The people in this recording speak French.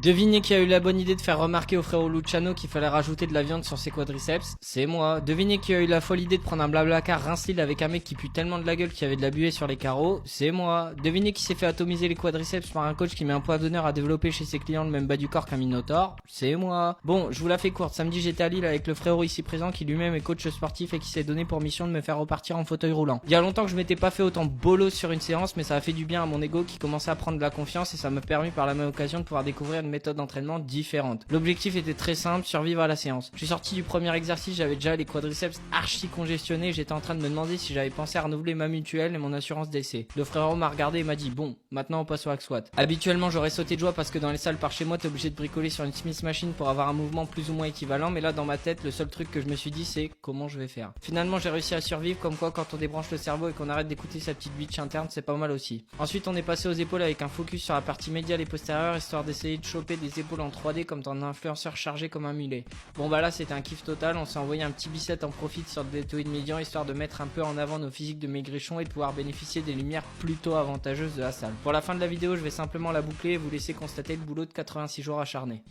Devinez qui a eu la bonne idée de faire remarquer au frérot Luciano qu'il fallait rajouter de la viande sur ses quadriceps? C'est moi. Devinez qui a eu la folle idée de prendre un blablacar rince-lille avec un mec qui pue tellement de la gueule qu'il y avait de la buée sur les carreaux? C'est moi. Devinez qui s'est fait atomiser les quadriceps par un coach qui met un point d'honneur à développer chez ses clients le même bas du corps qu'un minotaure? C'est moi. Bon, je vous la fais courte. Samedi j'étais à Lille avec le frérot ici présent qui lui-même est coach sportif et qui s'est donné pour mission de me faire repartir en fauteuil roulant. Il y a longtemps que je m'étais pas fait autant bolos sur une séance, mais ça a fait du bien à mon ego qui commençait à prendre de la confiance et ça m'a permis par la même occasion de pouvoir découvrir une méthode d'entraînement différente. L'objectif était très simple, survivre à la séance. Je suis sorti du premier exercice, j'avais déjà les quadriceps archi congestionnés, j'étais en train de me demander si j'avais pensé à renouveler ma mutuelle et mon assurance d'essai. Le frérot m'a regardé et m'a dit bon, maintenant on passe au hack squat. Habituellement j'aurais sauté de joie parce que dans les salles par chez moi t'es obligé de bricoler sur une Smith Machine pour avoir un mouvement plus ou moins équivalent, mais là dans ma tête le seul truc que je me suis dit c'est comment je vais faire. Finalement j'ai réussi à survivre, comme quoi quand on débranche le cerveau et qu'on arrête d'écouter sa petite bitch interne c'est pas mal aussi. Ensuite on est passé aux épaules avec un focus sur la partie médiale et postérieure histoire d'essayer de choper des épaules en 3D comme dans un influenceur chargé comme un mulet. Bon bah là c'était un kiff total, on s'est envoyé un petit bicep en profit sur le deltoïde médian histoire de mettre un peu en avant nos physiques de maigrichons et de pouvoir bénéficier des lumières plutôt avantageuses de la salle. Pour la fin de la vidéo je vais simplement la boucler et vous laisser constater le boulot de 86 jours acharnés.